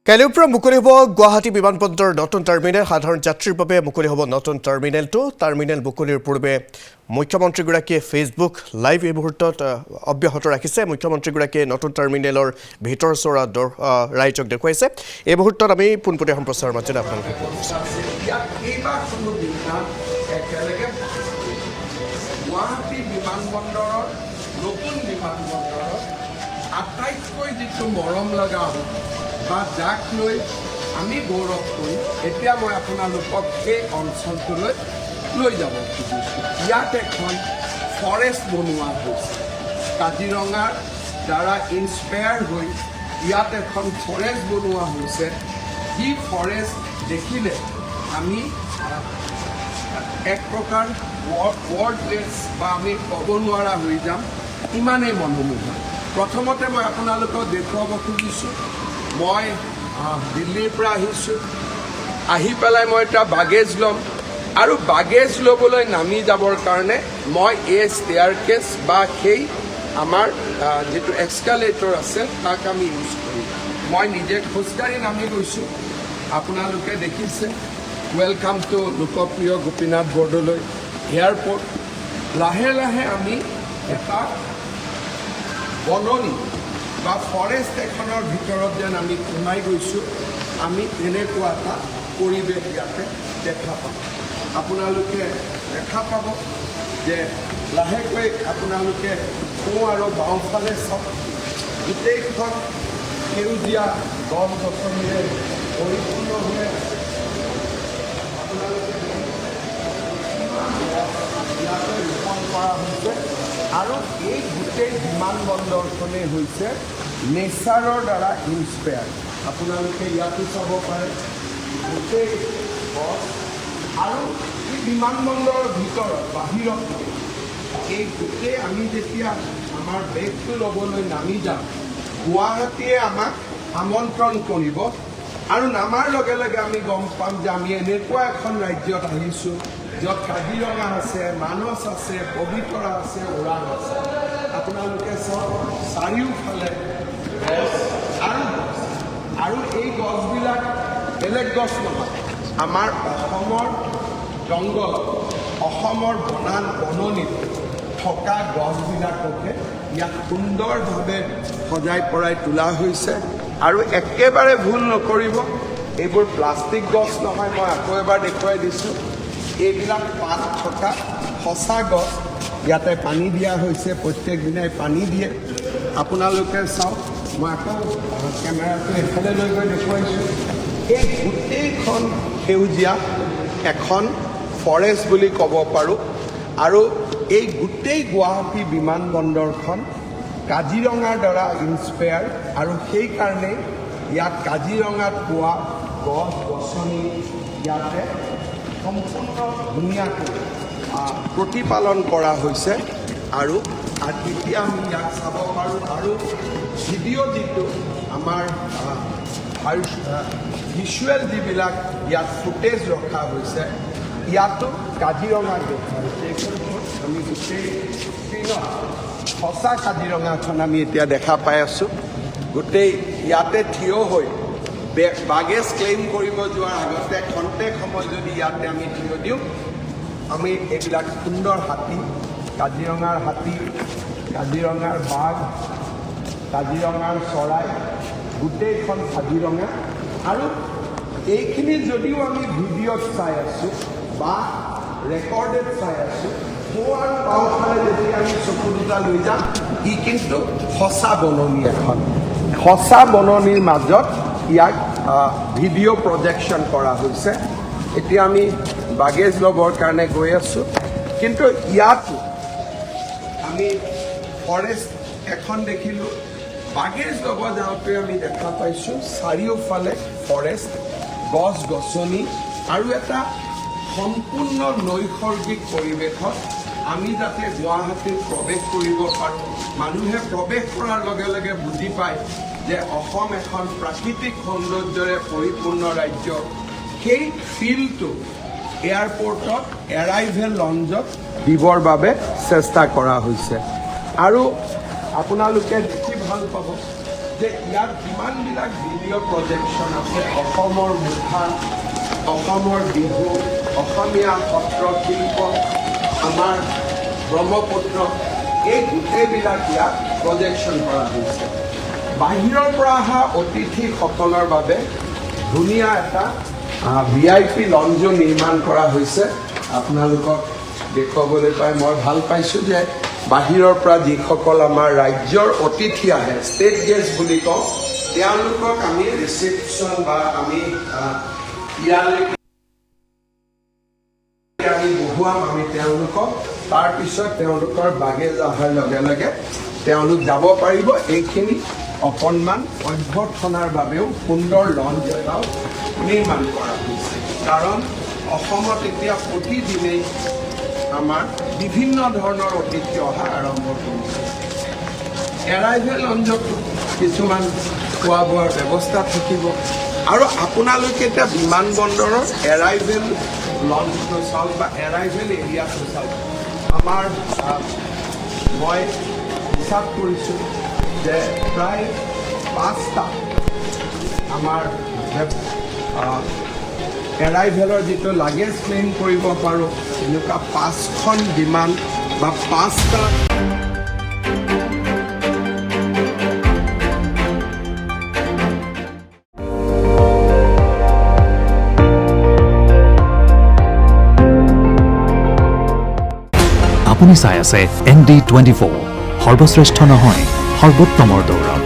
কাইলৈৰ পৰা মুকলি হ'ব গুৱাহাটী বিমানবন্দৰৰ নতুন টাৰ্মিনেল সাধাৰণ যাত্ৰীৰ বাবে মুকলি হ'ব নতুন টাৰ্মিনেলটো টাৰ্মিনেল মুকলিৰ পূৰ্বে মুখ্যমন্ত্ৰীগৰাকীয়ে ফেচবুক লাইভ এই মুহূৰ্তত অব্যাহত ৰাখিছে মুখ্যমন্ত্ৰীগৰাকীয়ে নতুন টাৰ্মিনেলৰ ভিতৰ চৰা ৰাইজক দেখুৱাইছে এই মুহূৰ্তত আমি পোনপটীয়া সম্প্ৰচাৰৰ মাজতে আপোনালোকক গুৱাহাটী বিমানবন্দৰৰ নতুন বিমানবন্দৰৰ আটাইতকৈ যিটো মৰম লগা বা যাক লৈ আমি গৌৰৱ কৰি এতিয়া মই আপোনালোকক সেই অঞ্চলটোলৈ লৈ যাব খুজিছোঁ ইয়াত এখন ফৰেষ্ট বনোৱা হৈছে কাজিৰঙাৰ দ্বাৰা ইনস্পায়াৰ হৈ ইয়াত এখন ফৰেষ্ট বনোৱা হৈছে যি ফৰেষ্ট দেখিলে আমি এক প্ৰকাৰ ৱৰ্ডলেছ বা আমি ক'ব নোৱাৰা হৈ যাম ইমানেই মনোমোহা প্ৰথমতে মই আপোনালোকক দেখুৱাব খুজিছোঁ মই দিল্লীৰ পৰা আহিছোঁ আহি পেলাই মই এটা বাগেজ ল'ম আৰু বাগেজ ল'বলৈ নামি যাবৰ কাৰণে মই এই ষ্টেয়াৰকেছ বা সেই আমাৰ যিটো এক্সকালেটৰ আছে তাক আমি ইউজ কৰিম মই নিজে খোজকাঢ়ি নামি গৈছোঁ আপোনালোকে দেখিছে welcome to Lokpriya Gopinath Bordoloi airport লাহে লাহে আমি এটা বননি বা ফৰেষ্ট এখনৰ ভিতৰত যেন আমি সোমাই গৈছোঁ আমি এনেকুৱা এটা পৰিৱেশ ইয়াতে দেখা পাম আপোনালোকে দেখা পাব যে লাহেকৈ আপোনালোকে সোঁ আৰু বাওঁফালে চাওক গোটেইখন সেউজীয়া গছ গছনিৰে পৰিপূৰ্ণ হৈ আপোনালোকে ইয়াতে ৰোপণ কৰা হৈছে আৰু এই গোটেই বিমানবন্দৰখনেই হৈছে নেচাৰৰ দ্বাৰা ইনস্পায়াৰ আপোনালোকে ইয়াতো চাব পাৰে গোটেই গছ আৰু এই বিমানবন্দৰৰ ভিতৰত বাহিৰত এই গোটেই আমি যেতিয়া আমাৰ বেগটো ল'বলৈ নামি যাম গুৱাহাটীয়ে আমাক আমন্ত্ৰণ কৰিব আৰু নামাৰ লগে লগে আমি গম পাম যে আমি এনেকুৱা এখন ৰাজ্যত আহিছোঁ য'ত কাজিৰঙা আছে মানস আছে পবিতৰা আছে ওৰাং আছে আপোনালোকে চাওক চাৰিওফালে গছ আৰু এই গছবিলাক বেলেগ গছ নহয় আমাৰ অসমৰ জংগল অসমৰ বননিত থকা গছবিলাককে ইয়াত সুন্দৰভাৱে সজাই পৰাই তোলা হৈছে আৰু একেবাৰে ভুল নকৰিব এইবোৰ প্লাষ্টিক গছ নহয় মই আকৌ এবাৰ দেখুৱাই দিছোঁ এইবিলাক পাত থকা সঁচা গছ ইয়াতে পানী দিয়া হৈছে প্ৰত্যেক দিনাই পানী দিয়ে আপোনালোকে চাওক মই আকৌ কেমেৰাটো এফালে লৈ গৈ দেখুৱাইছোঁ এই গোটেইখন সেউজীয়া এখন ফৰেষ্ট বুলি ক'ব পাৰোঁ আৰু এই গোটেই গুৱাহাটী বিমানবন্দৰখন কাজিৰঙাৰ দ্বাৰা ইনস্পায়াৰ আৰু সেইকাৰণেই ইয়াত কাজিৰঙাত পোৱা গছ গছনি ইয়াতে সম্পূৰ্ণ ধুনীয়াকৈ প্ৰতিপালন কৰা হৈছে আৰু এতিয়া আমি ইয়াত চাব পাৰোঁ আৰু ভিডিঅ' যিটো আমাৰ ভিজুৱেল যিবিলাক ইয়াত ফুটেজ ৰখা হৈছে ইয়াতো কাজিৰঙাক দেখা হৈছে আমি গোটেই স্ক্ৰীণত সঁচা কাজিৰঙাখন আমি এতিয়া দেখা পাই আছোঁ গোটেই ইয়াতে থিয় হৈ বাগেজ ক্লেইম কৰিব যোৱাৰ আগতে খন্তেক সময় যদি ইয়াতে আমি থিয় দিওঁ আমি এইবিলাক সুন্দৰ হাতী কাজিৰঙাৰ বাঘ কাজিৰঙাৰ চৰাই গোটেইখন কাজিৰঙা আৰু এইখিনি যদিও আমি ভিডিঅ'ত চাই আছোঁ বা ৰেকৰ্ডেড চাই আছোঁ সোঁ আৰু বাওঁফালে যেতিয়া আমি চকু দুটা লৈ যাম ই কিন্তু সঁচা বননি এখন সঁচা বননিৰ মাজত ইয়াক ভিডিঅ' প্ৰজেকশ্যন কৰা হৈছে এতিয়া আমি বাগেজ ল'বৰ কাৰণে গৈ আছোঁ কিন্তু ইয়াতো আমি ফৰেষ্ট এখন দেখিলোঁ বাগেজ ল'ব যাওঁতে আমি দেখা পাইছোঁ চাৰিওফালে ফৰেষ্ট গছ গছনি আৰু এটা সম্পূৰ্ণ নৈসৰ্গিক পৰিৱেশত আমি যাতে গুৱাহাটীত প্ৰৱেশ কৰিব পাৰোঁ মানুহে প্ৰৱেশ কৰাৰ লগে লগে বুজি পায় যে অসম এখন প্ৰাকৃতিক সৌন্দৰ্যৰে পৰিপূৰ্ণ ৰাজ্য সেই ফিলটো এয়াৰপৰ্টত এৰাইভেল লঞ্জত দিবৰ বাবে চেষ্টা কৰা হৈছে আৰু আপোনালোকে দেখি ভাল পাব যে ইয়াত যিমানবিলাক ভিডিঅ' প্ৰজেকশ্যন আছে অসমৰ মুখা, অসমৰ বিহু, অসমীয়া সত্ৰ শিল্প, আমাৰ ব্ৰহ্মপুত্ৰ, এই গোটেইবিলাক ইয়াত প্ৰজেকশ্যন কৰা হৈছে। বাহিৰৰ পৰা অহা অতিথিসকলৰ বাবে ধুনীয়া এটা VIP লঞ্জো নিৰ্মাণ কৰা হৈছে। আপোনালোকক দেখুৱাবলৈ পাই মই ভাল পাইছোঁ যে বাহিৰৰ পৰা যিসকল আমাৰ ৰাজ্যৰ অতিথি আহে, ষ্টেট গেষ্ট বুলি কওঁ, তেওঁলোকক আমি ৰিচেপশ্যন বা আমি ইয়ালৈ আমি বহুৱাম আমি তেওঁলোকক। তাৰপিছত তেওঁলোকৰ বাগেজ অহাৰ লগে লগে তেওঁলোক যাব পাৰিব। এইখিনি অকণমান অভ্যৰ্থনাৰ বাবেও সুন্দৰ লঞ্চ এটাও নিৰ্মাণ কৰা হৈছে, কাৰণ অসমত এতিয়া প্ৰতিদিনেই আমাৰ বিভিন্ন ধৰণৰ অতিথি অহা আৰম্ভ কৰিছে। এৰাইভেল লঞ্চত কিছুমান খোৱা বোৱাৰ ব্যৱস্থা থাকিব আৰু আপোনালোকে এতিয়া বিমানবন্দৰৰ এৰাইভেল লঞ্চটো চাওক বা এৰাইভেল এৰিয়াটো চাওক। আমাৰ মই হিচাপ কৰিছোঁ যে প্ৰায় 5টা আমাৰ এৰাইভেলৰ যিটো লাগেজ ক্লেইম কৰিব পাৰোঁ, এনেকুৱা 5খন বিমান বা 5টা আপুনি চাই আছে ND24, সৰ্বশ্ৰেষ্ঠ নহয় সৰ্বোত্তমৰ দৌৰ।